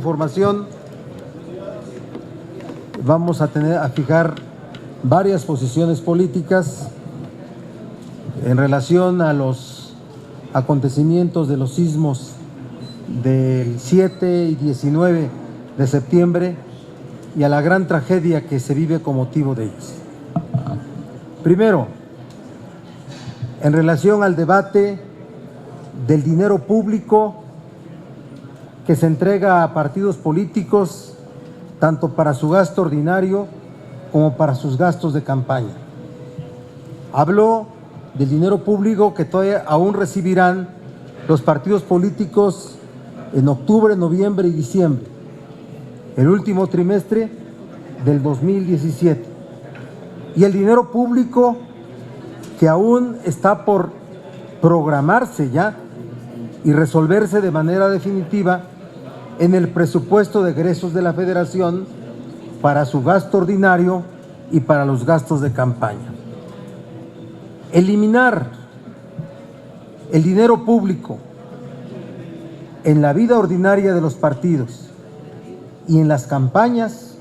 Formación vamos a fijar varias posiciones políticas en relación a los acontecimientos de los sismos del 7 y 19 de septiembre y a la gran tragedia que se vive con motivo de ellos. Primero, en relación al debate del dinero público que se entrega a partidos políticos, tanto para su gasto ordinario como para sus gastos de campaña. Hablo del dinero público que todavía aún recibirán los partidos políticos en octubre, noviembre y diciembre, el último trimestre del 2017. Y el dinero público que aún está por programarse ya y resolverse de manera definitiva en el presupuesto de egresos de la Federación para su gasto ordinario y para los gastos de campaña. Eliminar el dinero público en la vida ordinaria de los partidos y en las campañas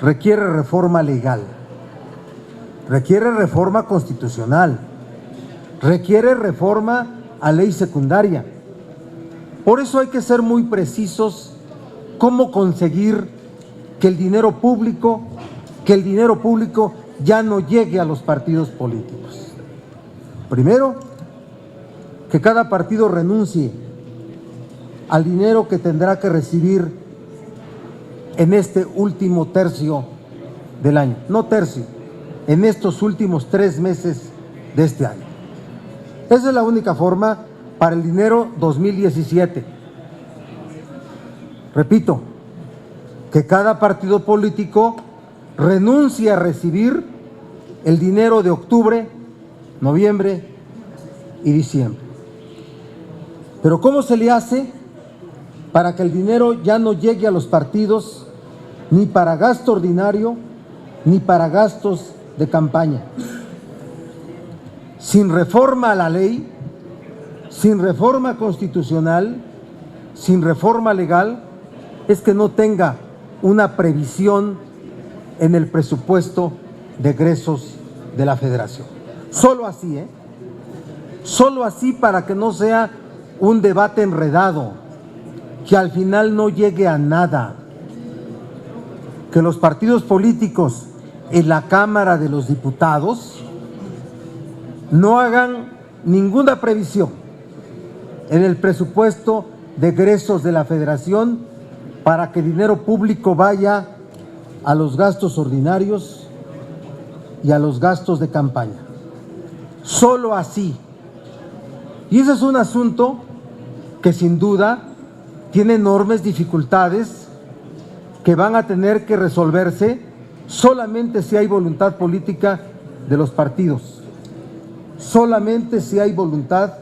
requiere reforma legal, requiere reforma constitucional, requiere reforma a ley secundaria. Por eso hay que ser muy precisos cómo conseguir que el dinero público ya no llegue a los partidos políticos. Primero, que cada partido renuncie al dinero que tendrá que recibir en este último tercio del año, no tercio, en estos últimos 3 meses de este año. Esa es la única forma para el dinero 2017. Repito, que cada partido político renuncie a recibir el dinero de octubre, noviembre y diciembre. Pero ¿cómo se le hace para que el dinero ya no llegue a los partidos ni para gasto ordinario ni para gastos de campaña? Sin reforma a la ley, sin reforma constitucional, sin reforma legal, es que no tenga una previsión en el presupuesto de egresos de la Federación. Solo así, solo así, para que no sea un debate enredado, que al final no llegue a nada, que los partidos políticos en la Cámara de los Diputados no hagan ninguna previsión en el presupuesto de egresos de la Federación para que el dinero público vaya a los gastos ordinarios y a los gastos de campaña. Solo así. Y ese es un asunto que sin duda tiene enormes dificultades que van a tener que resolverse solamente si hay voluntad política de los partidos. Solamente si hay voluntad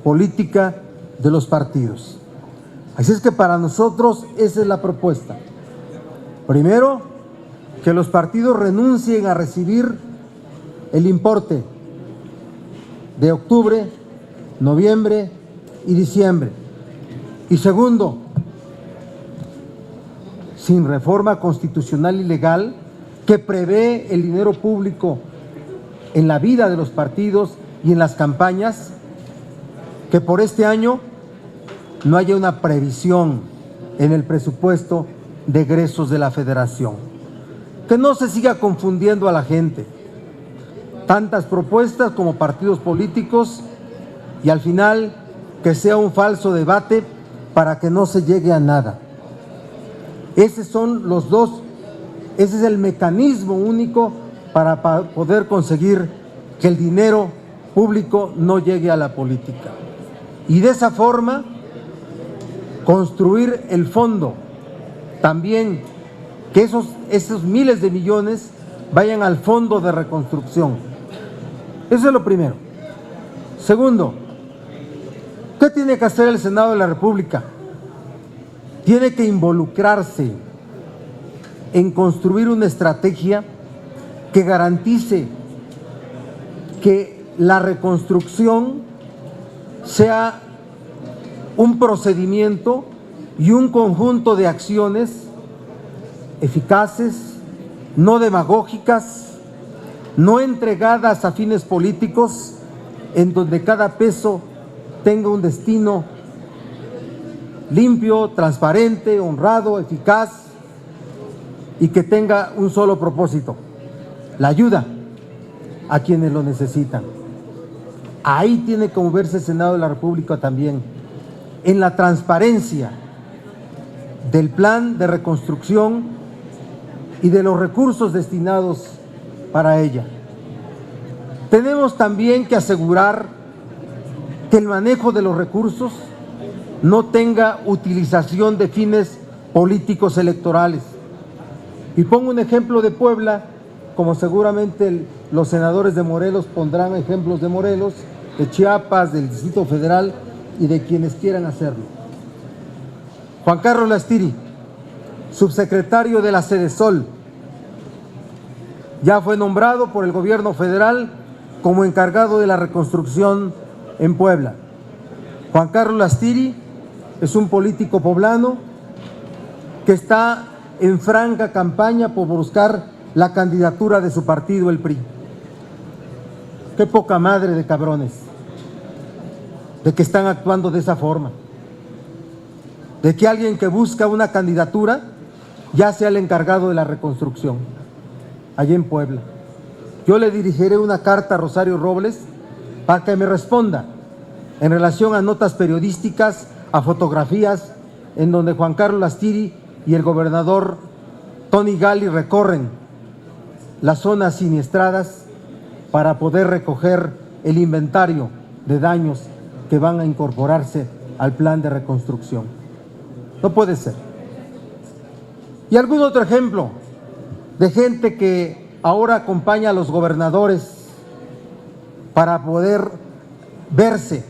política de los partidos. Así es que para nosotros esa es la propuesta. Primero, que los partidos renuncien a recibir el importe de octubre, noviembre y diciembre. Y segundo, sin reforma constitucional y legal que prevé el dinero público en la vida de los partidos y en las campañas, que por este año no haya una previsión en el presupuesto de egresos de la Federación. Que no se siga confundiendo a la gente. Tantas propuestas como partidos políticos y al final que sea un falso debate para que no se llegue a nada. Esos son los dos, ese es el mecanismo único para poder conseguir que el dinero público no llegue a la política. Y de esa forma construir el fondo, también que esos miles de millones vayan al fondo de reconstrucción. Eso es lo primero. Segundo, ¿qué tiene que hacer el Senado de la República? Tiene que involucrarse en construir una estrategia que garantice que la reconstrucción sea un procedimiento y un conjunto de acciones eficaces, no demagógicas, no entregadas a fines políticos, en donde cada peso tenga un destino limpio, transparente, honrado, eficaz y que tenga un solo propósito: la ayuda a quienes lo necesitan. Ahí tiene que moverse el Senado de la República también, en la transparencia del plan de reconstrucción y de los recursos destinados para ella. Tenemos también que asegurar que el manejo de los recursos no tenga utilización de fines políticos electorales. Y pongo un ejemplo de Puebla, como seguramente los senadores de Morelos pondrán ejemplos de Morelos, de Chiapas, del Distrito Federal y de quienes quieran hacerlo. Juan Carlos Lastiri, subsecretario de la Sedesol, ya fue nombrado por el gobierno federal como encargado de la reconstrucción en Puebla. Juan Carlos Lastiri es un político poblano que está en franca campaña por buscar la candidatura de su partido, el PRI. Qué poca madre de cabrones, de que están actuando de esa forma, de que alguien que busca una candidatura ya sea el encargado de la reconstrucción, allí en Puebla. Yo le dirigiré una carta a Rosario Robles para que me responda en relación a notas periodísticas, a fotografías en donde Juan Carlos Lastiri y el gobernador Tony Gali recorren las zonas siniestradas para poder recoger el inventario de daños que van a incorporarse al plan de reconstrucción. No puede ser. Y algún otro ejemplo de gente que ahora acompaña a los gobernadores para poder verse,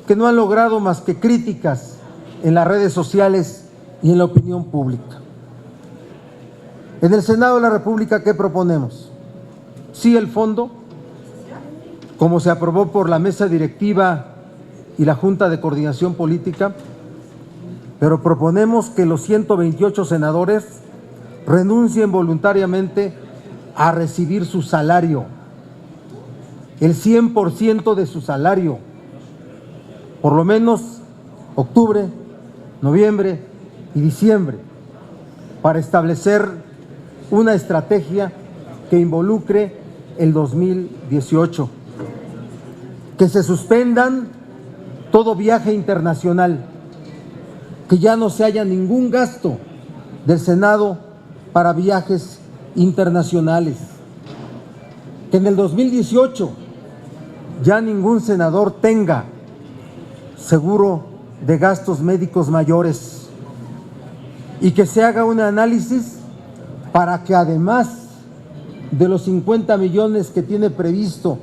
que no han logrado más que críticas en las redes sociales y en la opinión pública. En el Senado de la República, ¿qué proponemos? Sí, el fondo, como se aprobó por la mesa directiva y la Junta de Coordinación Política, pero proponemos que los 128 senadores renuncien voluntariamente a recibir su salario, el 100% de su salario, por lo menos octubre, noviembre y diciembre, para establecer una estrategia que involucre el 2018, que se suspendan todo viaje internacional, que ya no se haya ningún gasto del Senado para viajes internacionales, que en el 2018 ya ningún senador tenga seguro de gastos médicos mayores y que se haga un análisis para que además de los 50 millones que tiene previsto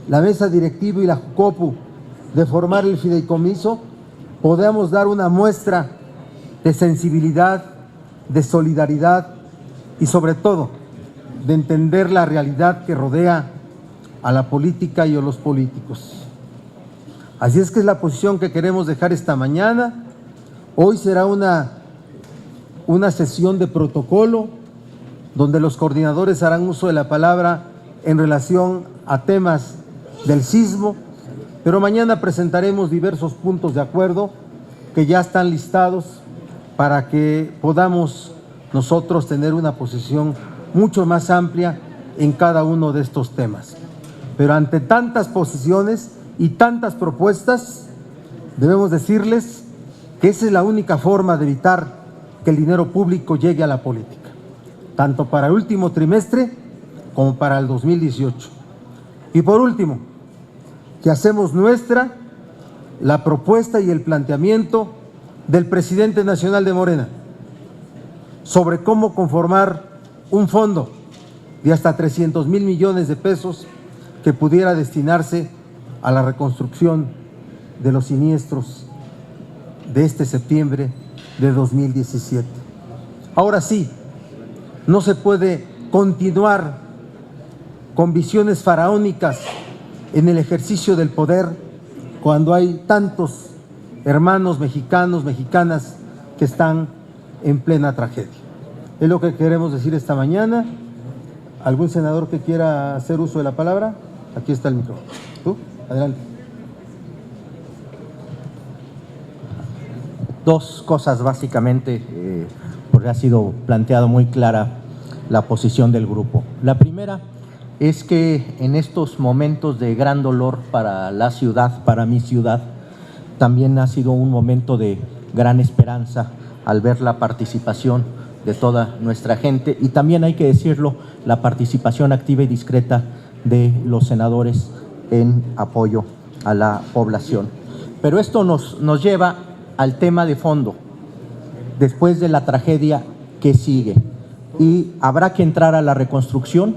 la mesa directiva y la Jucopu de formar el fideicomiso, podamos dar una muestra de sensibilidad, de solidaridad y sobre todo de entender la realidad que rodea a la política y a los políticos. Así es que es la posición que queremos dejar esta mañana. Hoy será una sesión de protocolo donde los coordinadores harán uso de la palabra en relación a temas del sismo, pero mañana presentaremos diversos puntos de acuerdo que ya están listados para que podamos nosotros tener una posición mucho más amplia en cada uno de estos temas. Pero ante tantas posiciones y tantas propuestas, debemos decirles que esa es la única forma de evitar que el dinero público llegue a la política, tanto para el último trimestre como para el 2018. Y por último, que hacemos nuestra la propuesta y el planteamiento del presidente nacional de Morena sobre cómo conformar un fondo de hasta 300,000 millones de pesos que pudiera destinarse a la reconstrucción de los siniestros de este septiembre de 2017. Ahora sí, no se puede continuar con visiones faraónicas en el ejercicio del poder cuando hay tantos hermanos mexicanos, mexicanas que están en plena tragedia. Es lo que queremos decir esta mañana. ¿Algún senador que quiera hacer uso de la palabra? Aquí está el micrófono. ¿Tú? Adelante. Dos cosas básicamente, porque ha sido planteado muy clara la posición del grupo. La primera es que en estos momentos de gran dolor para la ciudad, para mi ciudad, también ha sido un momento de gran esperanza al ver la participación de toda nuestra gente y también hay que decirlo, la participación activa y discreta de los senadores en apoyo a la población. Pero esto nos lleva al tema de fondo, después de la tragedia que sigue. Y habrá que entrar a la reconstrucción,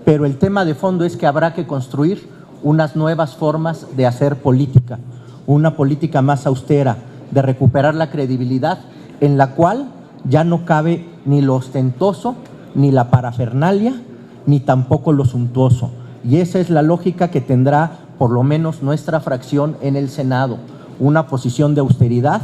pero el tema de fondo es que habrá que construir unas nuevas formas de hacer política, una política más austera, de recuperar la credibilidad, en la cual ya no cabe ni lo ostentoso, ni la parafernalia, ni tampoco lo suntuoso. Y esa es la lógica que tendrá por lo menos nuestra fracción en el Senado, una posición de austeridad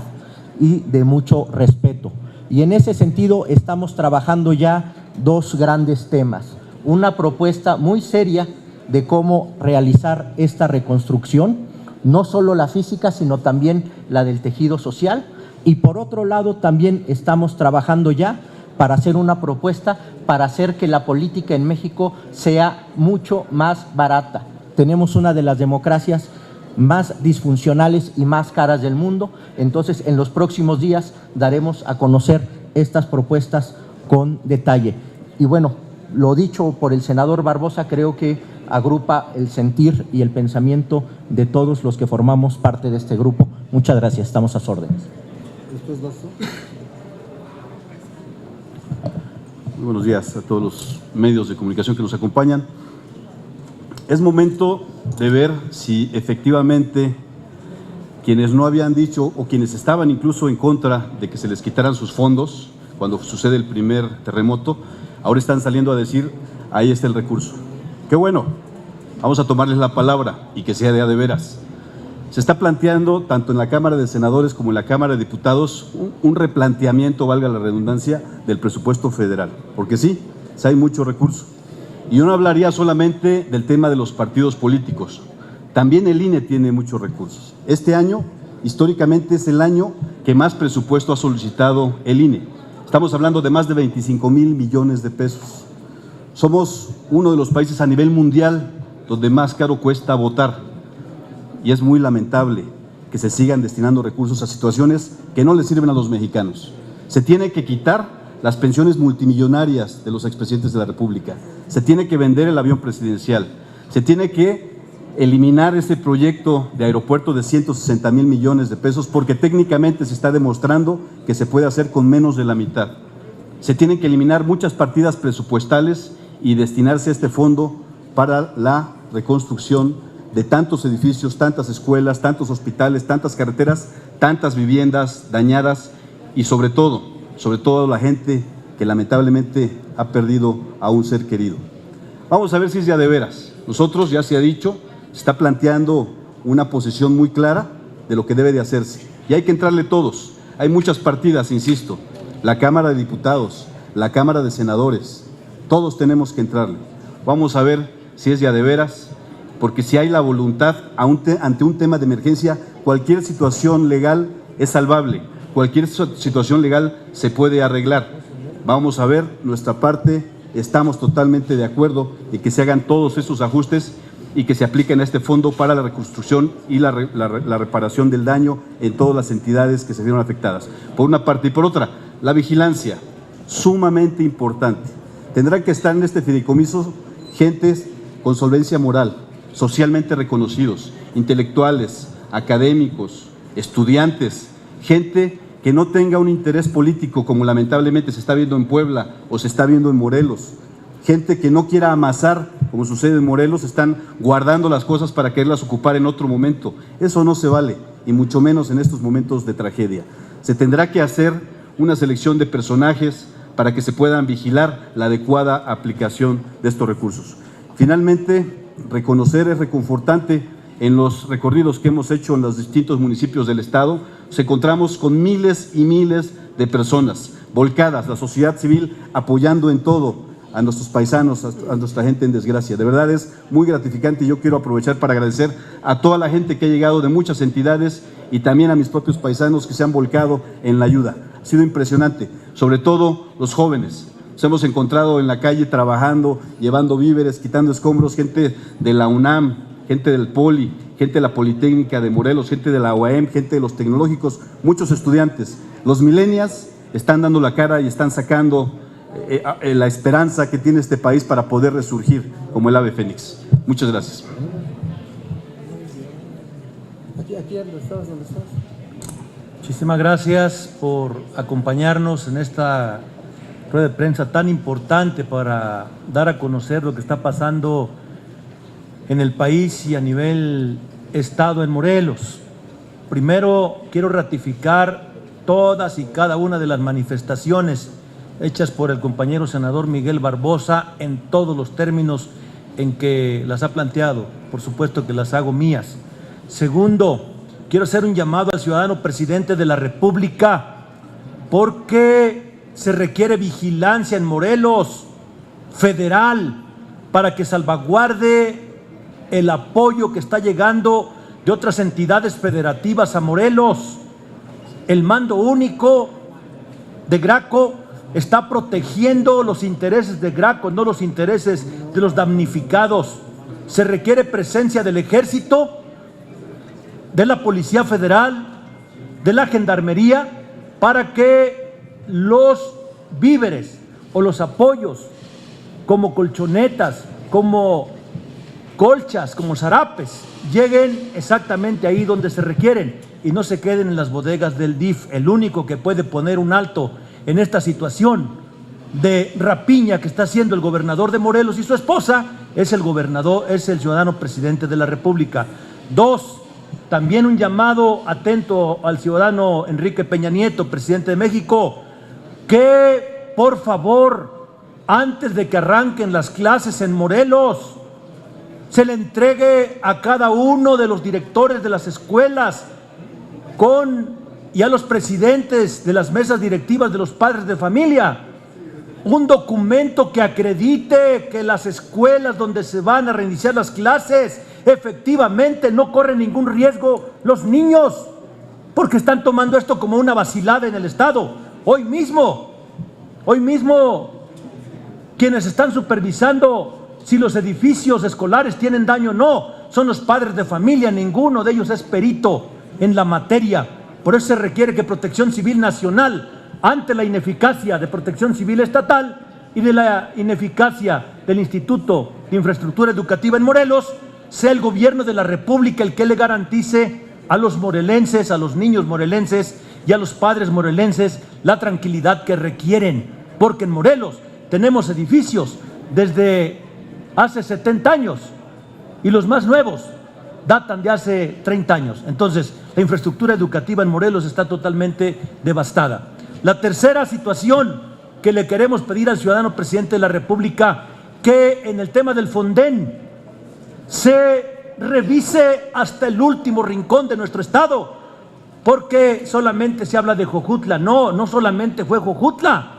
y de mucho respeto. Y en ese sentido estamos trabajando ya dos grandes temas. Una propuesta muy seria de cómo realizar esta reconstrucción, no solo la física, sino también la del tejido social. Y por otro lado también estamos trabajando ya para hacer una propuesta para hacer que la política en México sea mucho más barata. Tenemos una de las democracias más disfuncionales y más caras del mundo, entonces en los próximos días daremos a conocer estas propuestas con detalle. Y bueno, lo dicho por el senador Barbosa creo que agrupa el sentir y el pensamiento de todos los que formamos parte de este grupo. Muchas gracias, estamos a sus órdenes. Muy buenos días a todos los medios de comunicación que nos acompañan. Es momento de ver si efectivamente quienes no habían dicho o quienes estaban incluso en contra de que se les quitaran sus fondos cuando sucede el primer terremoto, ahora están saliendo a decir, ahí está el recurso. Qué bueno, vamos a tomarles la palabra y que sea de a de veras. Se está planteando, tanto en la Cámara de Senadores como en la Cámara de Diputados, un replanteamiento, valga la redundancia, del presupuesto federal. Porque sí hay mucho recurso. Y yo no hablaría solamente del tema de los partidos políticos. También el INE tiene muchos recursos. Este año, históricamente, es el año que más presupuesto ha solicitado el INE. Estamos hablando de más de 25,000 millones de pesos. Somos uno de los países a nivel mundial donde más caro cuesta votar. Y es muy lamentable que se sigan destinando recursos a situaciones que no le sirven a los mexicanos. Se tiene que quitar las pensiones multimillonarias de los expresidentes de la República. Se tiene que vender el avión presidencial. Se tiene que eliminar ese proyecto de aeropuerto de 160,000 millones de pesos porque técnicamente se está demostrando que se puede hacer con menos de la mitad. Se tienen que eliminar muchas partidas presupuestales y destinarse a este fondo para la reconstrucción de tantos edificios, tantas escuelas, tantos hospitales, tantas carreteras, tantas viviendas dañadas y sobre todo la gente que lamentablemente ha perdido a un ser querido. Vamos a ver si es ya de veras. Nosotros, ya se ha dicho, se está planteando una posición muy clara de lo que debe de hacerse. Y hay que entrarle todos. Hay muchas partidas, insisto, la Cámara de Diputados, la Cámara de Senadores, todos tenemos que entrarle. Vamos a ver si es ya de veras, porque si hay la voluntad ante un tema de emergencia, cualquier situación legal es salvable, cualquier situación legal se puede arreglar. Vamos a ver nuestra parte, estamos totalmente de acuerdo en que se hagan todos esos ajustes y que se apliquen a este fondo para la reconstrucción y la reparación del daño en todas las entidades que se vieron afectadas. Por una parte y por otra, la vigilancia, sumamente importante. Tendrán que estar en este fideicomiso gentes con solvencia moral, socialmente reconocidos, intelectuales, académicos, estudiantes, gente que no tenga un interés político como lamentablemente se está viendo en Puebla o se está viendo en Morelos, gente que no quiera amasar como sucede en Morelos, están guardando las cosas para quererlas ocupar en otro momento. Eso no se vale, y mucho menos en estos momentos de tragedia. Se tendrá que hacer una selección de personajes para que se puedan vigilar la adecuada aplicación de estos recursos. Finalmente, reconocer es reconfortante. En los recorridos que hemos hecho en los distintos municipios del estado, nos encontramos con miles y miles de personas volcadas, la sociedad civil apoyando en todo a nuestros paisanos, a nuestra gente en desgracia. De verdad es muy gratificante y yo quiero aprovechar para agradecer a toda la gente que ha llegado de muchas entidades y también a mis propios paisanos que se han volcado en la ayuda. Ha sido impresionante, sobre todo los jóvenes. Nos hemos encontrado en la calle trabajando, llevando víveres, quitando escombros, gente de la UNAM, gente del Poli, gente de la Politécnica de Morelos, gente de la UAM, gente de los tecnológicos, muchos estudiantes. Los millennials están dando la cara y están sacando la esperanza que tiene este país para poder resurgir como el ave fénix. Muchas gracias. Muchísimas gracias por acompañarnos en esta rueda de prensa tan importante para dar a conocer lo que está pasando en el país y a nivel estado en Morelos. Primero, quiero ratificar todas y cada una de las manifestaciones hechas por el compañero senador Miguel Barbosa en todos los términos en que las ha planteado. Por supuesto que las hago mías. Segundo, quiero hacer un llamado al ciudadano presidente de la República porque se requiere vigilancia en Morelos federal para que salvaguarde el apoyo que está llegando de otras entidades federativas a Morelos. El mando único de Graco está protegiendo los intereses de Graco, no los intereses de los damnificados. Se requiere presencia del Ejército, de la Policía Federal, de la Gendarmería, para que los víveres o los apoyos, como colchonetas, como colchas, como zarapes, lleguen exactamente ahí donde se requieren y no se queden en las bodegas del DIF. El único que puede poner un alto en esta situación de rapiña que está haciendo el gobernador de Morelos y su esposa es el gobernador, es el ciudadano presidente de la República. Dos, también un llamado atento al ciudadano Enrique Peña Nieto, presidente de México, que por favor, antes de que arranquen las clases en Morelos, se le entregue a cada uno de los directores de las escuelas y a los presidentes de las mesas directivas de los padres de familia un documento que acredite que las escuelas donde se van a reiniciar las clases efectivamente no corren ningún riesgo los niños, porque están tomando esto como una vacilada en el Estado. Hoy mismo, quienes están supervisando si los edificios escolares tienen daño o no, son los padres de familia, ninguno de ellos es perito en la materia. Por eso se requiere que Protección Civil Nacional, ante la ineficacia de Protección Civil Estatal y de la ineficacia del Instituto de Infraestructura Educativa en Morelos, sea el gobierno de la República el que le garantice a los morelenses, a los niños morelenses y a los padres morelenses la tranquilidad que requieren, porque en Morelos tenemos edificios desde hace 70 años y los más nuevos datan de hace 30 años. Entonces, la infraestructura educativa en Morelos está totalmente devastada. La tercera situación que le queremos pedir al ciudadano presidente de la República, que en el tema del Fonden se revise hasta el último rincón de nuestro estado, porque solamente se habla de Jojutla. No solamente fue Jojutla.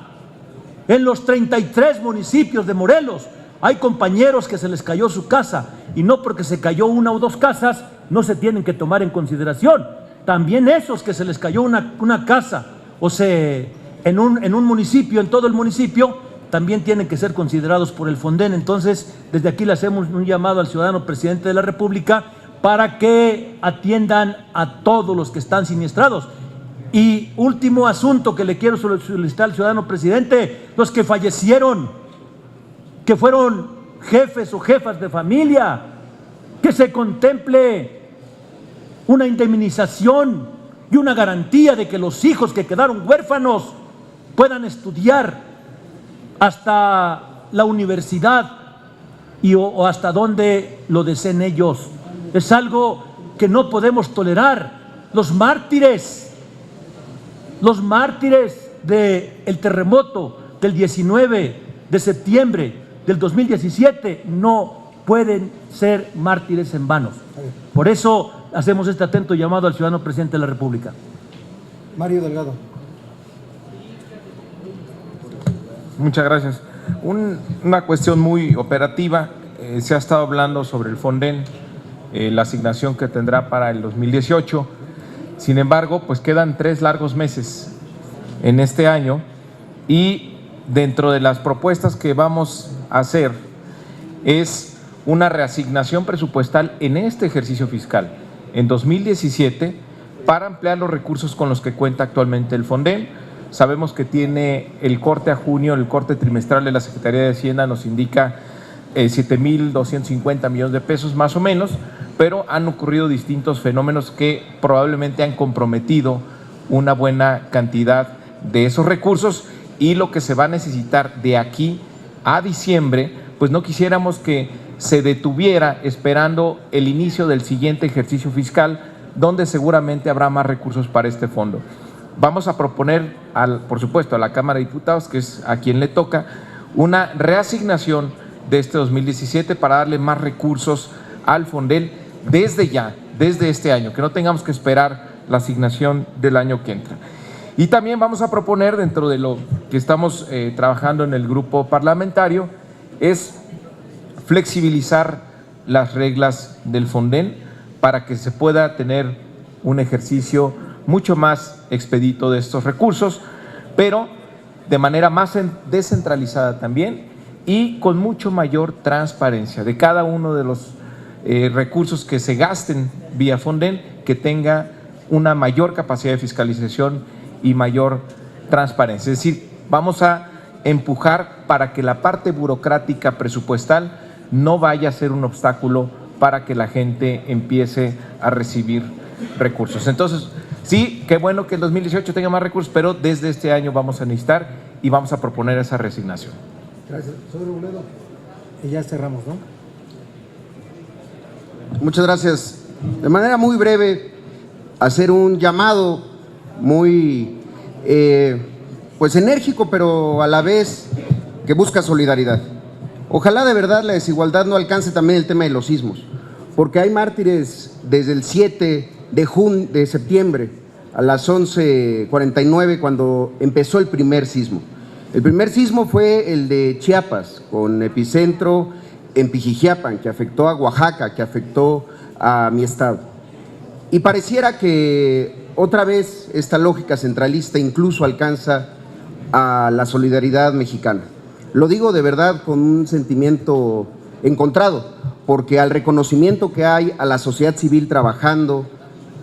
En los 33 municipios de Morelos hay compañeros que se les cayó su casa, y no porque se cayó una o dos casas no se tienen que tomar en consideración. También esos que se les cayó una casa en un municipio, en todo el municipio, también tienen que ser considerados por el Fonden. Entonces, desde aquí le hacemos un llamado al ciudadano presidente de la República para que atiendan a todos los que están siniestrados. Y último asunto que le quiero solicitar al ciudadano presidente: los que fallecieron, que fueron jefes o jefas de familia, que se contemple una indemnización y una garantía de que los hijos que quedaron huérfanos puedan estudiar hasta la universidad o hasta donde lo deseen ellos. Es algo que no podemos tolerar. Los mártires del terremoto del 19 de septiembre del 2017 no pueden ser mártires en vano. Por eso hacemos este atento llamado al ciudadano presidente de la República. Mario Delgado. Muchas gracias. Una cuestión muy operativa, se ha estado hablando sobre el Fonden, la asignación que tendrá para el 2018. Sin embargo, pues quedan 3 largos meses en este año y dentro de las propuestas que vamos a hacer es una reasignación presupuestal en este ejercicio fiscal, en 2017, para ampliar los recursos con los que cuenta actualmente el Fonden. Sabemos que tiene el corte a junio, el corte trimestral de la Secretaría de Hacienda nos indica 7,250 millones de pesos más o menos, pero han ocurrido distintos fenómenos que probablemente han comprometido una buena cantidad de esos recursos y lo que se va a necesitar de aquí a diciembre, pues no quisiéramos que se detuviera esperando el inicio del siguiente ejercicio fiscal, donde seguramente habrá más recursos para este fondo. Vamos a proponer, por supuesto, a la Cámara de Diputados, que es a quien le toca, una reasignación de este 2017 para darle más recursos al Fonden desde ya, desde este año, que no tengamos que esperar la asignación del año que entra. Y también vamos a proponer, dentro de lo que estamos trabajando en el grupo parlamentario, es flexibilizar las reglas del Fonden para que se pueda tener un ejercicio mucho más expedito de estos recursos, pero de manera más descentralizada también y con mucho mayor transparencia de cada uno de los recursos que se gasten vía Fonden, que tenga una mayor capacidad de fiscalización y mayor transparencia. Es decir, vamos a empujar para que la parte burocrática presupuestal no vaya a ser un obstáculo para que la gente empiece a recibir recursos. Entonces, sí, qué bueno que el 2018 tenga más recursos, pero desde este año vamos a necesitar y vamos a proponer esa reasignación. Gracias. Señor Robledo. Y ya cerramos, ¿no? Muchas gracias. De manera muy breve, hacer un llamado muy pues enérgico, pero a la vez que busca solidaridad. Ojalá de verdad la desigualdad no alcance también el tema de los sismos, porque hay mártires desde el 7 de septiembre a las 11:49 cuando empezó el primer sismo. El primer sismo fue el de Chiapas, con epicentro en Pijijiapan, que afectó a Oaxaca, que afectó a mi estado. Y pareciera que otra vez esta lógica centralista incluso alcanza a la solidaridad mexicana. Lo digo de verdad con un sentimiento encontrado, porque al reconocimiento que hay a la sociedad civil trabajando,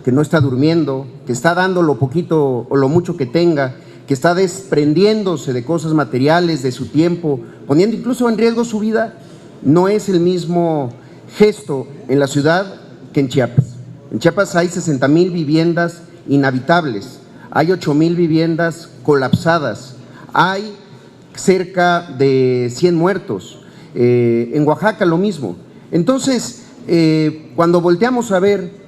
que no está durmiendo, que está dando lo poquito o lo mucho que tenga, que está desprendiéndose de cosas materiales, de su tiempo, poniendo incluso en riesgo su vida, no es el mismo gesto en la ciudad que en Chiapas. En Chiapas hay 60,000 viviendas inhabitables, hay 8,000 viviendas colapsadas, hay cerca de 100 muertos, en Oaxaca lo mismo. Entonces, cuando volteamos a ver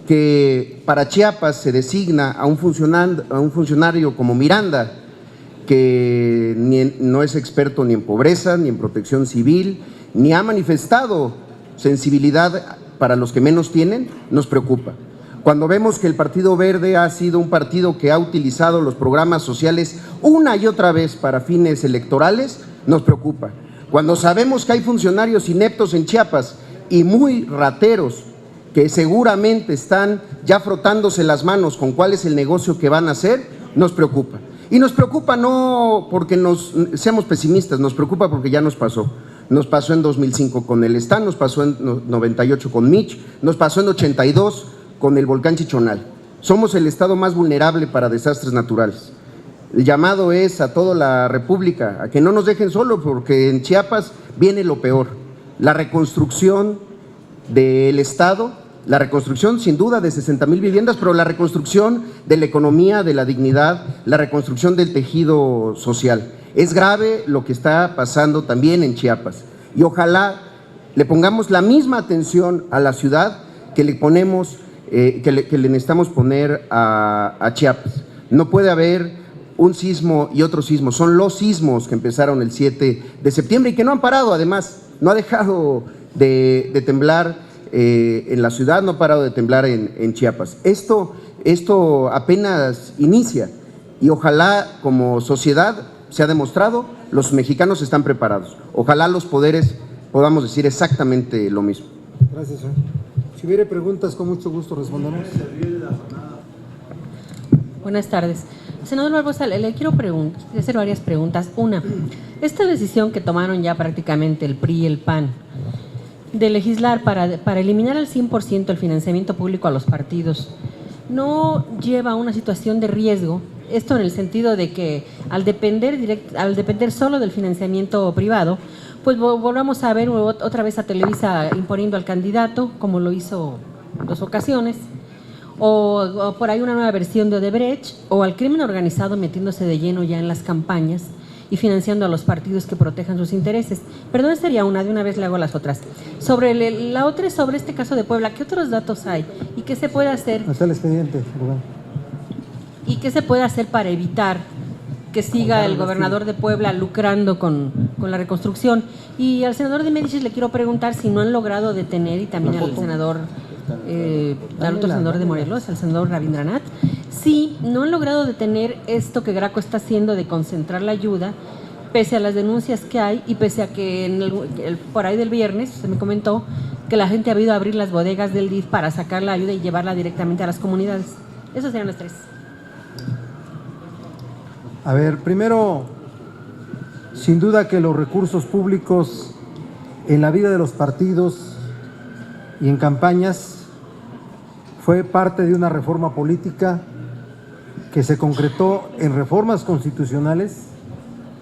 que para Chiapas se designa a un funcionario como Miranda, que no es experto ni en pobreza, ni en protección civil, ni ha manifestado sensibilidad para los que menos tienen, nos preocupa. Cuando vemos que el Partido Verde ha sido un partido que ha utilizado los programas sociales una y otra vez para fines electorales, nos preocupa. Cuando sabemos que hay funcionarios ineptos en Chiapas y muy rateros que seguramente están ya frotándose las manos con cuál es el negocio que van a hacer, nos preocupa. Y nos preocupa no porque seamos pesimistas, nos preocupa porque ya nos pasó. Nos pasó en 2005 con el Stan, nos pasó en 98 con Mitch, nos pasó en 82 con el volcán Chichonal. Somos el estado más vulnerable para desastres naturales. El llamado es a toda la República a que no nos dejen solos, porque en Chiapas viene lo peor. La reconstrucción del estado, la reconstrucción sin duda de 60,000 viviendas, pero la reconstrucción de la economía, de la dignidad, la reconstrucción del tejido social. Es grave lo que está pasando también en Chiapas y ojalá le pongamos la misma atención a la ciudad que le ponemos, que le necesitamos poner a Chiapas. No puede haber un sismo y otro sismo, son los sismos que empezaron el 7 de septiembre y que no han parado, además, no ha dejado de temblar en la ciudad, no ha parado de temblar en Chiapas. Esto apenas inicia y ojalá como sociedad se ha demostrado, los mexicanos están preparados. Ojalá los poderes podamos decir exactamente lo mismo. Gracias, señor. Si hubiera preguntas, con mucho gusto respondemos. Buenas tardes. Senador Barbosa, le quiero hacer varias preguntas. Una, esta decisión que tomaron ya prácticamente el PRI y el PAN de legislar para eliminar al 100% el financiamiento público a los partidos, ¿no lleva a una situación de riesgo? Esto en el sentido de que al depender solo del financiamiento privado, pues volvamos a ver otra vez a Televisa imponiendo al candidato, como lo hizo en 2 ocasiones, o por ahí una nueva versión de Odebrecht, o al crimen organizado metiéndose de lleno ya en las campañas y financiando a los partidos que protejan sus intereses. Perdón, sería una, de una vez le hago las otras. La otra es sobre este caso de Puebla. ¿Qué otros datos hay? ¿Y qué se puede hacer? Está el expediente, Rubén. ¿Y qué se puede hacer para evitar que siga el gobernador de Puebla lucrando con la reconstrucción? Y al senador de Médicis le quiero preguntar si no han logrado detener, y también al otro senador de Morelos, al senador Rabindranath, si no han logrado detener esto que Graco está haciendo de concentrar la ayuda, pese a las denuncias que hay y pese a que por ahí del viernes se me comentó que la gente ha ido a abrir las bodegas del DIF para sacar la ayuda y llevarla directamente a las comunidades. Esos serían los 3. A ver, primero, sin duda que los recursos públicos en la vida de los partidos y en campañas fue parte de una reforma política que se concretó en reformas constitucionales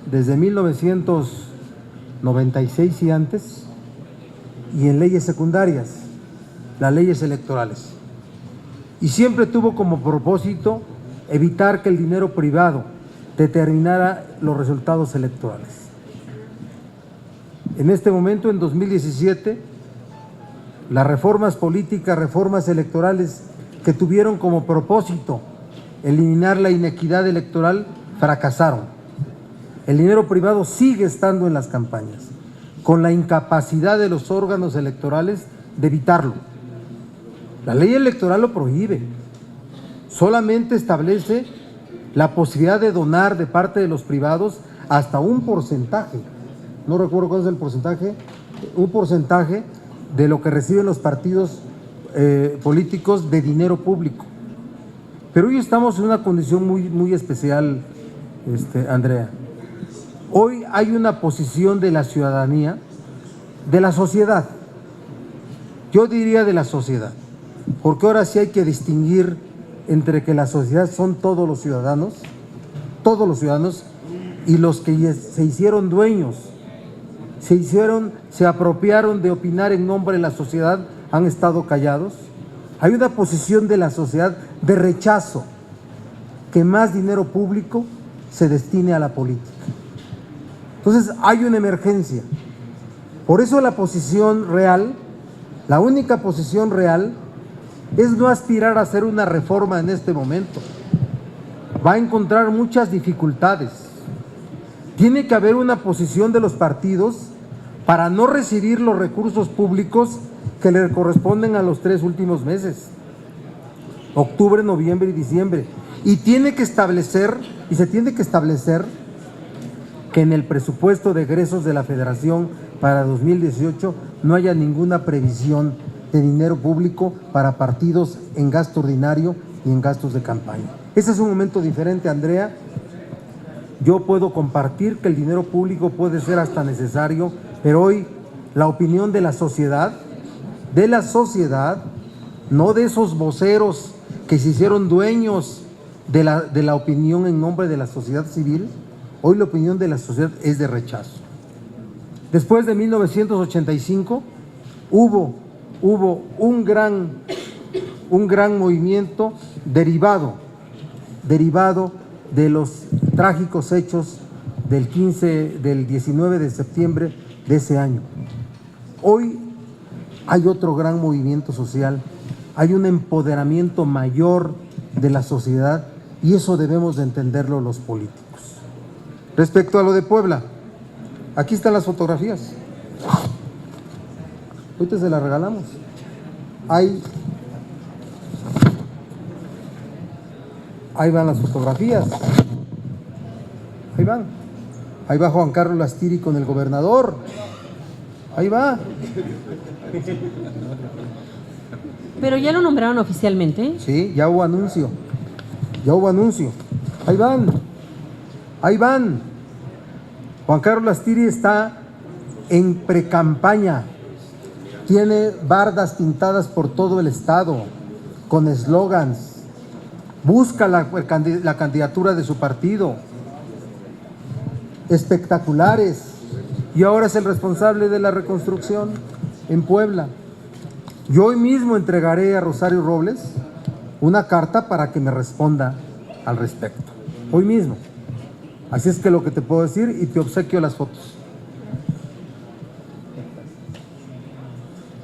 desde 1996 y antes, y en leyes secundarias, las leyes electorales. Y siempre tuvo como propósito evitar que el dinero privado determinara los resultados electorales. En este momento, en 2017, las reformas políticas, reformas electorales que tuvieron como propósito eliminar la inequidad electoral, fracasaron. El dinero privado sigue estando en las campañas, con la incapacidad de los órganos electorales de evitarlo. La ley electoral lo prohíbe, solamente establece la posibilidad de donar de parte de los privados hasta un porcentaje, no recuerdo cuál es el porcentaje, un porcentaje de lo que reciben los partidos políticos de dinero público. Pero hoy estamos en una condición muy especial, Andrea. Hoy hay una posición de la ciudadanía, de la sociedad, yo diría de la sociedad, porque ahora sí hay que distinguir entre que la sociedad son todos los ciudadanos, y los que se hicieron dueños, se apropiaron de opinar en nombre de la sociedad, han estado callados. Hay una posición de la sociedad de rechazo, que más dinero público se destine a la política. Entonces hay una emergencia. Por eso la posición real, la única posición real, es no aspirar a hacer una reforma en este momento. Va a encontrar muchas dificultades. Tiene que haber una posición de los partidos para no recibir los recursos públicos que le corresponden a los 3 últimos meses, octubre, noviembre y diciembre. Y se tiene que establecer que en el presupuesto de egresos de la Federación para 2018 no haya ninguna previsión de dinero público para partidos en gasto ordinario y en gastos de campaña. Ese es un momento diferente, Andrea. Yo puedo compartir que el dinero público puede ser hasta necesario, pero hoy la opinión de la sociedad, no de esos voceros que se hicieron dueños de la opinión en nombre de la sociedad civil, hoy la opinión de la sociedad es de rechazo. Después de 1985 hubo un gran movimiento derivado de los trágicos hechos del 19 de septiembre de ese año. Hoy hay otro gran movimiento social, hay un empoderamiento mayor de la sociedad, y eso debemos de entenderlo los políticos. Respecto a lo de Puebla, aquí están las fotografías. Ahorita se las regalamos. Ahí van las fotografías. Ahí van. Ahí va Juan Carlos Lastiri con el gobernador. Ahí va. Pero ya lo nombraron oficialmente. Sí, ya hubo anuncio. Ya hubo anuncio. Ahí van. Ahí van. Juan Carlos Lastiri está en precampaña. Tiene bardas pintadas por todo el estado, con eslogans. Busca la candidatura de su partido. Espectaculares. Y ahora es el responsable de la reconstrucción en Puebla. Yo hoy mismo entregaré a Rosario Robles una carta para que me responda al respecto. Hoy mismo. Así es que lo que te puedo decir, y te obsequio las fotos.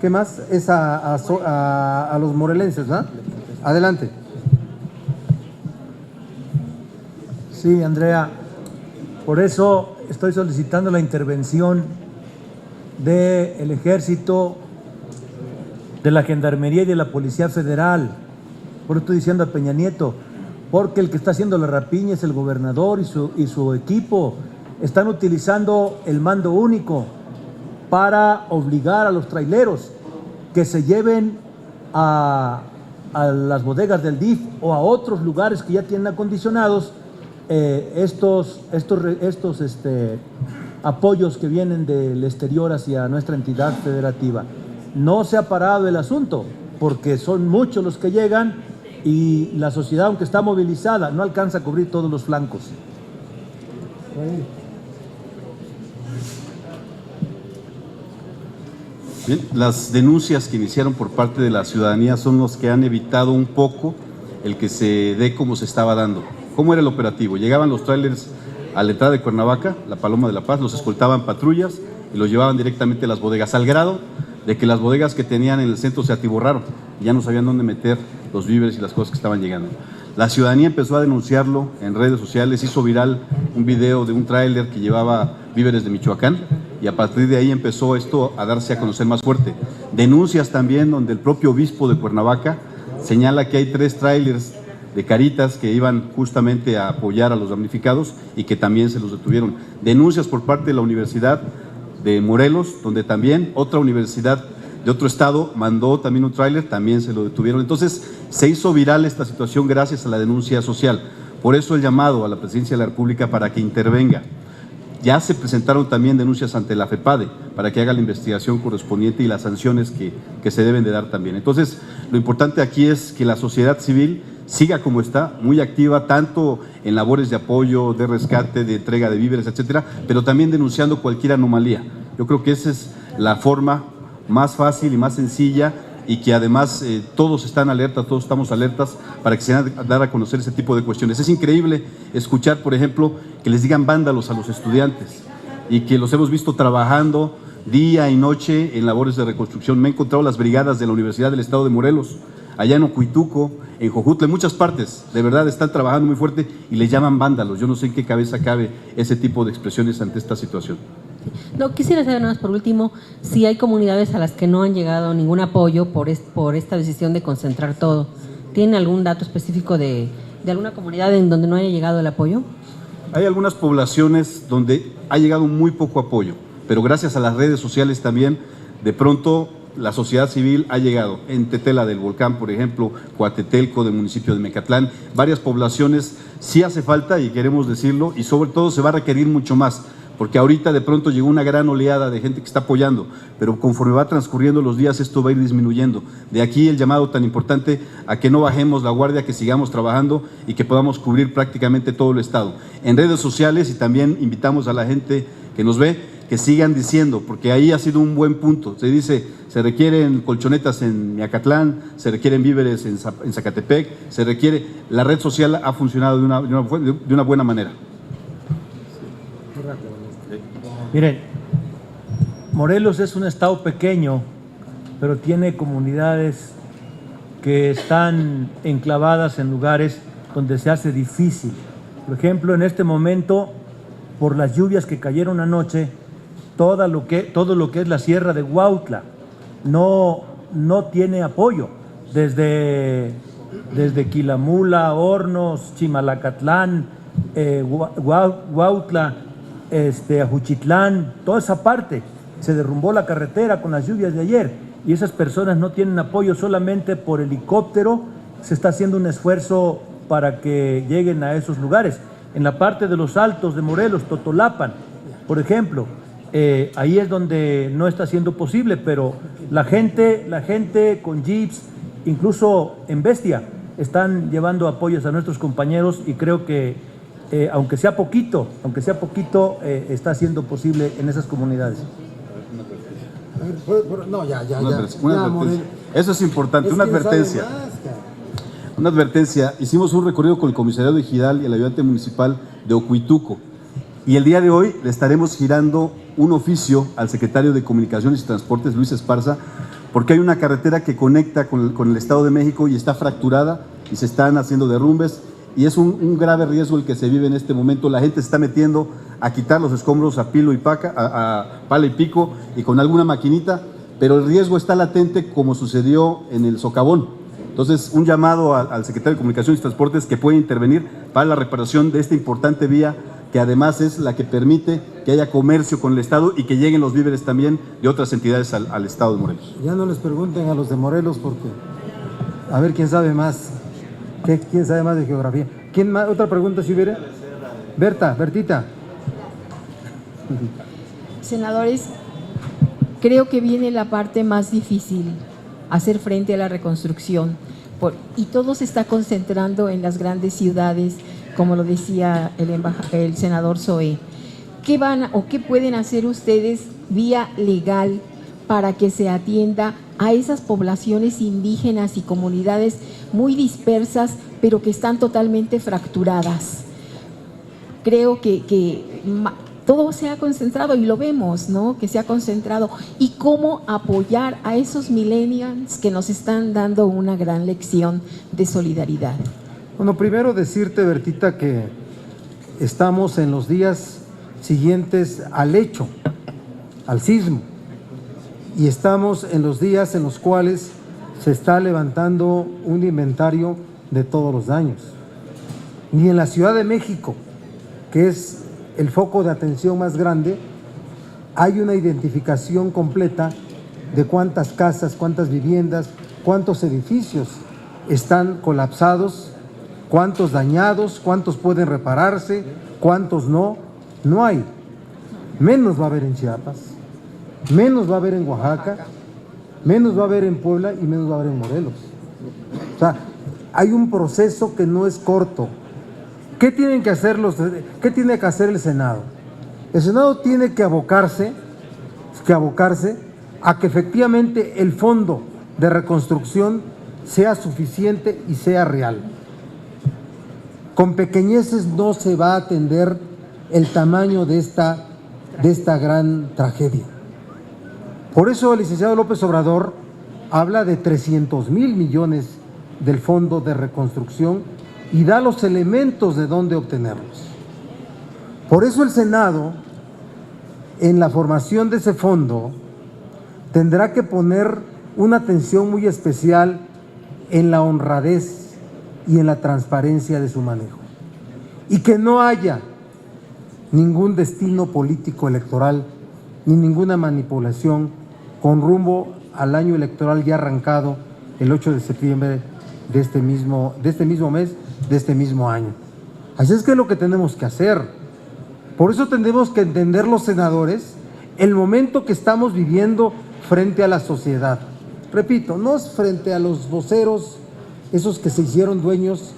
¿Qué más? Es a los morelenses, ¿verdad? Adelante. Sí, Andrea, por eso estoy solicitando la intervención del Ejército, de la Gendarmería y de la Policía Federal. Por eso estoy diciendo a Peña Nieto, porque el que está haciendo la rapiña es el gobernador y su equipo. Están utilizando el mando único para obligar a los traileros que se lleven a las bodegas del DIF o a otros lugares que ya tienen acondicionados estos apoyos que vienen del exterior hacia nuestra entidad federativa. No se ha parado el asunto porque son muchos los que llegan y la sociedad, aunque está movilizada, no alcanza a cubrir todos los flancos. Bien, las denuncias que iniciaron por parte de la ciudadanía son los que han evitado un poco el que se dé como se estaba dando. ¿Cómo era el operativo? Llegaban los tráilers a la entrada de Cuernavaca, la Paloma de la Paz, los escoltaban patrullas y los llevaban directamente a las bodegas, al grado de que las bodegas que tenían en el centro se atiborraron y ya no sabían dónde meter los víveres y las cosas que estaban llegando. La ciudadanía empezó a denunciarlo en redes sociales, hizo viral un video de un tráiler que llevaba víveres de Michoacán y a partir de ahí empezó esto a darse a conocer más fuerte. Denuncias también donde el propio obispo de Cuernavaca señala que hay 3 tráilers de Caritas que iban justamente a apoyar a los damnificados y que también se los detuvieron. Denuncias por parte de la Universidad de Morelos, donde también otra universidad de otro estado mandó también un tráiler, también se lo detuvieron. Entonces se hizo viral esta situación gracias a la denuncia social. Por eso el llamado a la Presidencia de la República para que intervenga. Ya se presentaron también denuncias ante la FEPADE para que haga la investigación correspondiente y las sanciones que se deben de dar también. Entonces, lo importante aquí es que la sociedad civil siga como está, muy activa, tanto en labores de apoyo, de rescate, de entrega de víveres, etcétera, pero también denunciando cualquier anomalía. Yo creo que esa es la forma más fácil y más sencilla y que además todos están alertas, todos estamos alertas para que se dar a conocer ese tipo de cuestiones. Es increíble escuchar, por ejemplo, que les digan vándalos a los estudiantes y que los hemos visto trabajando día y noche en labores de reconstrucción. Me he encontrado las brigadas de la Universidad del Estado de Morelos, allá en Ocuituco, en Jojutla, en muchas partes, de verdad están trabajando muy fuerte y les llaman vándalos. Yo no sé en qué cabeza cabe ese tipo de expresiones ante esta situación. No, quisiera saber nada más por último si hay comunidades a las que no han llegado ningún apoyo por esta decisión de concentrar todo. ¿Tienen algún dato específico de alguna comunidad en donde no haya llegado el apoyo? Hay algunas poblaciones donde ha llegado muy poco apoyo, pero gracias a las redes sociales también, de pronto la sociedad civil ha llegado. En Tetela del Volcán, por ejemplo, Coatetelco del municipio de Mecatlán, varias poblaciones sí hace falta y queremos decirlo, y sobre todo se va a requerir mucho más, porque ahorita de pronto llegó una gran oleada de gente que está apoyando, pero conforme va transcurriendo los días esto va a ir disminuyendo. De aquí el llamado tan importante a que no bajemos la guardia, que sigamos trabajando y que podamos cubrir prácticamente todo el estado. En redes sociales, y también invitamos a la gente que nos ve, que sigan diciendo, porque ahí ha sido un buen punto. Se dice, se requieren colchonetas en Miacatlán, se requieren víveres en Zacatepec, se requiere, la red social ha funcionado de una buena manera. Miren, Morelos es un estado pequeño, pero tiene comunidades que están enclavadas en lugares donde se hace difícil. Por ejemplo, en este momento, por las lluvias que cayeron anoche, todo lo que es la sierra de Huautla no tiene apoyo. Desde Quilamula, Hornos, Chimalacatlán, Huautla, a Juchitlán, toda esa parte. Se derrumbó la carretera con las lluvias de ayer y esas personas no tienen apoyo solamente por helicóptero. Se está haciendo un esfuerzo para que lleguen a esos lugares. En la parte de los Altos de Morelos, Totolapan, por ejemplo, ahí es donde no está siendo posible, pero la gente con jeeps, incluso en Bestia, están llevando apoyos a nuestros compañeros y creo que aunque sea poquito, está siendo posible en esas comunidades. No, ya. Una advertencia. Eso es importante, una advertencia. Una advertencia. Hicimos un recorrido con el comisariado de Gidal y el ayudante municipal de Ocuituco. Y el día de hoy le estaremos girando un oficio al secretario de Comunicaciones y Transportes, Luis Esparza, porque hay una carretera que conecta con el Estado de México y está fracturada y se están haciendo derrumbes y es un grave riesgo el que se vive en este momento. La gente se está metiendo a quitar los escombros a pala y pico y con alguna maquinita, pero el riesgo está latente como sucedió en el Socavón. Entonces, un llamado al secretario de Comunicaciones y Transportes que puede intervenir para la reparación de esta importante vía, que además es la que permite que haya comercio con el Estado y que lleguen los víveres también de otras entidades al Estado de Morelos. Ya no les pregunten a los de Morelos porque a ver quién sabe más. ¿Quién sabe más de geografía? ¿Quién más? ¿Otra pregunta si hubiera? Bertita. Senadores, creo que viene la parte más difícil, hacer frente a la reconstrucción, y todo se está concentrando en las grandes ciudades, como lo decía el senador Zoé. ¿Qué pueden hacer ustedes vía legal para que se atienda a esas poblaciones indígenas y comunidades muy dispersas, pero que están totalmente fracturadas? Creo que todo se ha concentrado y lo vemos, ¿no? Que se ha concentrado. ¿Y cómo apoyar a esos millennials que nos están dando una gran lección de solidaridad? Bueno, primero decirte, Bertita, que estamos en los días siguientes al hecho, al sismo, y estamos en los días en los cuales se está levantando un inventario de todos los daños. Ni en la Ciudad de México, que es el foco de atención más grande, hay una identificación completa de cuántas casas, cuántas viviendas, cuántos edificios están colapsados, cuántos dañados, cuántos pueden repararse, cuántos no. No hay. Menos va a haber en Chiapas, menos va a haber en Oaxaca, menos va a haber en Puebla y menos va a haber en Morelos. O sea, hay un proceso que no es corto. ¿Qué tiene que hacer el Senado? El Senado tiene que abocarse a que efectivamente el fondo de reconstrucción sea suficiente y sea real. Con pequeñeces no se va a atender el tamaño de esta gran tragedia. Por eso el licenciado López Obrador habla de 300,000 millones del fondo de reconstrucción y da los elementos de dónde obtenerlos. Por eso el Senado, en la formación de ese fondo, tendrá que poner una atención muy especial en la honradez y en la transparencia de su manejo. Y que no haya ningún destino político electoral ni ninguna manipulación con rumbo al año electoral ya arrancado el 8 de septiembre de este mismo mes, de este mismo año. Así es que es lo que tenemos que hacer. Por eso tenemos que entender los senadores el momento que estamos viviendo frente a la sociedad. Repito, no es frente a los voceros, esos que se hicieron dueños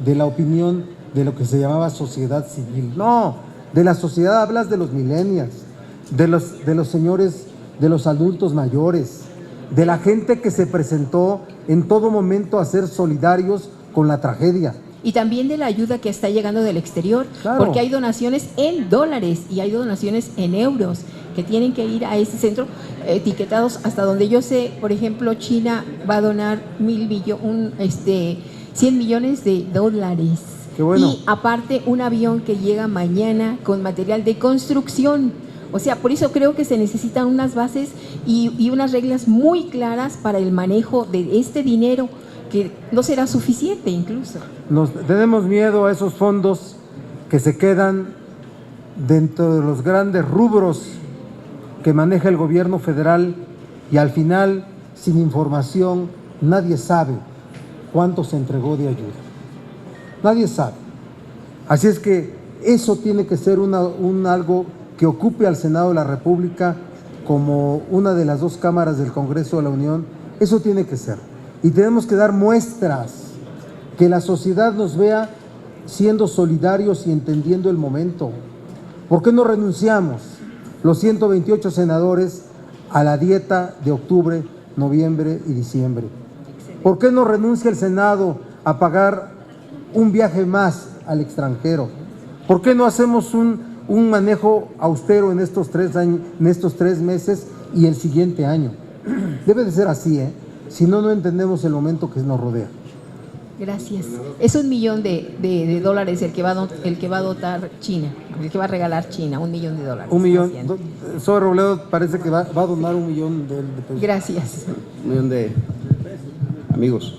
de la opinión de lo que se llamaba sociedad civil. No, de la sociedad hablas de los millennials, de los señores, de los adultos mayores, de la gente que se presentó en todo momento a ser solidarios con la tragedia. Y también de la ayuda que está llegando del exterior, claro, porque hay donaciones en dólares y hay donaciones en euros que tienen que ir a ese centro etiquetados. Hasta donde yo sé, por ejemplo, China va a donar 100 millones de dólares. Qué bueno. Y aparte un avión que llega mañana con material de construcción. O sea, por eso creo que se necesitan unas bases y unas reglas muy claras para el manejo de este dinero, que no será suficiente incluso. Tenemos miedo a esos fondos que se quedan dentro de los grandes rubros que maneja el gobierno federal y al final, sin información, nadie sabe cuánto se entregó de ayuda. Nadie sabe. Así es que eso tiene que ser algo que ocupe al Senado de la República como una de las dos cámaras del Congreso de la Unión. Eso tiene que ser. Y tenemos que dar muestras, que la sociedad nos vea siendo solidarios y entendiendo el momento. ¿Por qué no renunciamos los 128 senadores a la dieta de octubre, noviembre y diciembre? ¿Por qué no renuncia el Senado a pagar un viaje más al extranjero? ¿Por qué no hacemos un manejo austero en estos 3 años, en estos 3 meses y el siguiente año? Debe de ser así, si no, no entendemos el momento que nos rodea. Gracias. Es $1 millón de dólares el que va a dotar China, el que va a regalar China, $1 millón. $1 millón. Zoe Robledo parece que va a donar $1 millón de pesos. Gracias. $1 millón de amigos.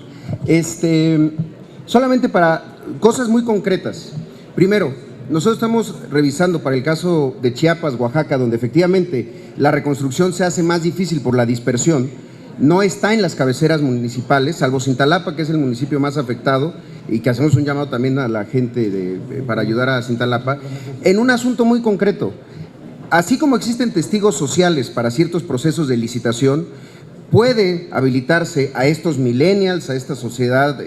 Solamente para cosas muy concretas. Primero, nosotros estamos revisando para el caso de Chiapas, Oaxaca, donde efectivamente la reconstrucción se hace más difícil por la dispersión. No está en las cabeceras municipales, salvo Cintalapa, que es el municipio más afectado, y que hacemos un llamado también a la gente para ayudar a Cintalapa, en un asunto muy concreto. Así como existen testigos sociales para ciertos procesos de licitación, puede habilitarse a estos millennials, a esta sociedad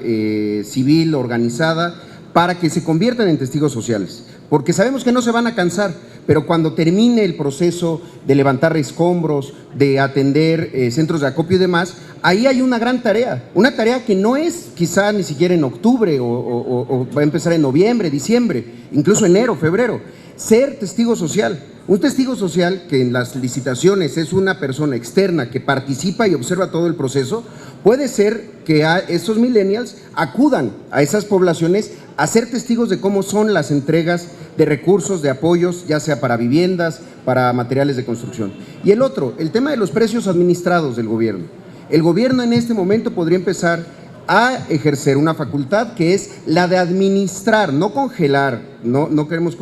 civil organizada, para que se conviertan en testigos sociales, porque sabemos que no se van a cansar, pero cuando termine el proceso de levantar escombros, de atender centros de acopio y demás, ahí hay una gran tarea, una tarea que no es quizá ni siquiera en octubre o va a empezar en noviembre, diciembre, incluso enero, febrero, ser testigo social. Un testigo social que en las licitaciones es una persona externa que participa y observa todo el proceso, puede ser que esos millennials acudan a esas poblaciones a ser testigos de cómo son las entregas de recursos, de apoyos, ya sea para viviendas, para materiales de construcción. Y el otro, el tema de los precios administrados del gobierno. El gobierno en este momento podría empezar a ejercer una facultad que es la de administrar, no congelar, no queremos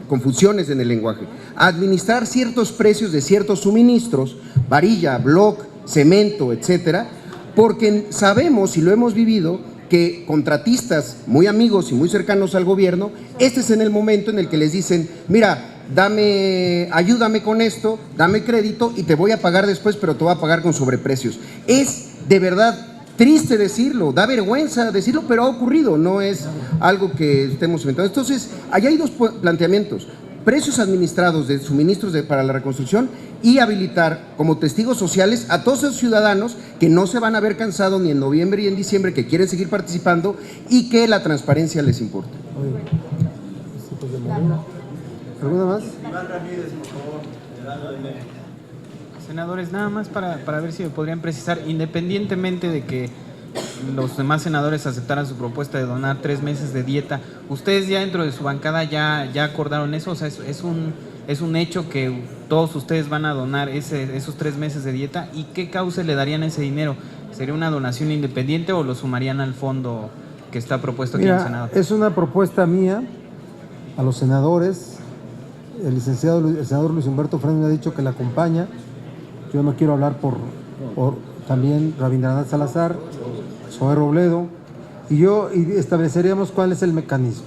confusiones en el lenguaje, administrar ciertos precios de ciertos suministros, varilla, bloc, cemento, etcétera, porque sabemos y lo hemos vivido que contratistas muy amigos y muy cercanos al gobierno, este es en el momento en el que les dicen, mira, ayúdame con esto, dame crédito y te voy a pagar después, pero te voy a pagar con sobreprecios. Es de verdad triste decirlo, da vergüenza decirlo, pero ha ocurrido, no es algo que estemos inventando. Entonces, allá hay dos planteamientos: precios administrados de suministros para la reconstrucción y habilitar como testigos sociales a todos esos ciudadanos que no se van a ver cansados ni en noviembre y en diciembre, que quieren seguir participando y que la transparencia les importa. ¿Alguna más? Senadores, nada más para ver si me podrían precisar, independientemente de que los demás senadores aceptaran su propuesta de donar 3 meses de dieta, ¿ustedes ya dentro de su bancada ya acordaron eso? O sea, es un hecho que todos ustedes van a donar esos 3 meses de dieta. ¿Y qué causa le darían ese dinero? ¿Sería una donación independiente o lo sumarían al fondo que está propuesto aquí en el Senado? Es una propuesta mía a los senadores. El senador Luis Humberto Freni me ha dicho que la acompaña. Yo no quiero hablar por también Rabindranath Salazar, Zoe Robledo, y estableceríamos cuál es el mecanismo.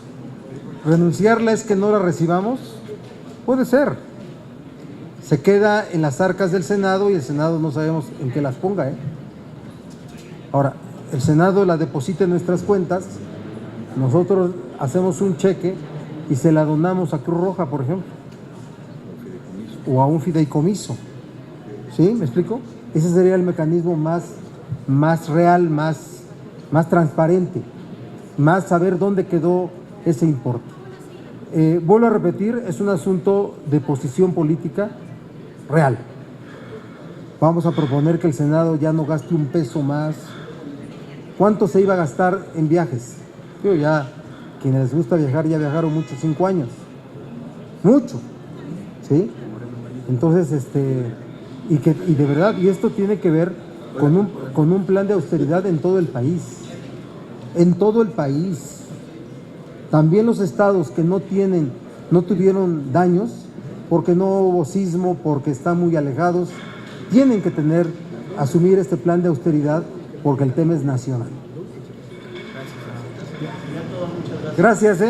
¿Renunciarla es que no la recibamos? Puede ser. Se queda en las arcas del Senado y el Senado no sabemos en qué las ponga. Ahora, el Senado la deposita en nuestras cuentas, nosotros hacemos un cheque y se la donamos a Cruz Roja, por ejemplo, o a un fideicomiso. ¿Sí? ¿Me explico? Ese sería el mecanismo más real, más transparente, más saber dónde quedó ese importe. Vuelvo a repetir, es un asunto de posición política real. Vamos a proponer que el Senado ya no gaste un peso más. ¿Cuánto se iba a gastar en viajes? Yo ya, quienes les gusta viajar, ya viajaron mucho, 5 años. Mucho. ¿Sí? Entonces, y de verdad, y esto tiene que ver con un plan de austeridad en todo el país. En todo el país. También los estados que no tienen no tuvieron daños, porque no hubo sismo, porque están muy alejados. Tienen que asumir este plan de austeridad porque el tema es nacional. Gracias.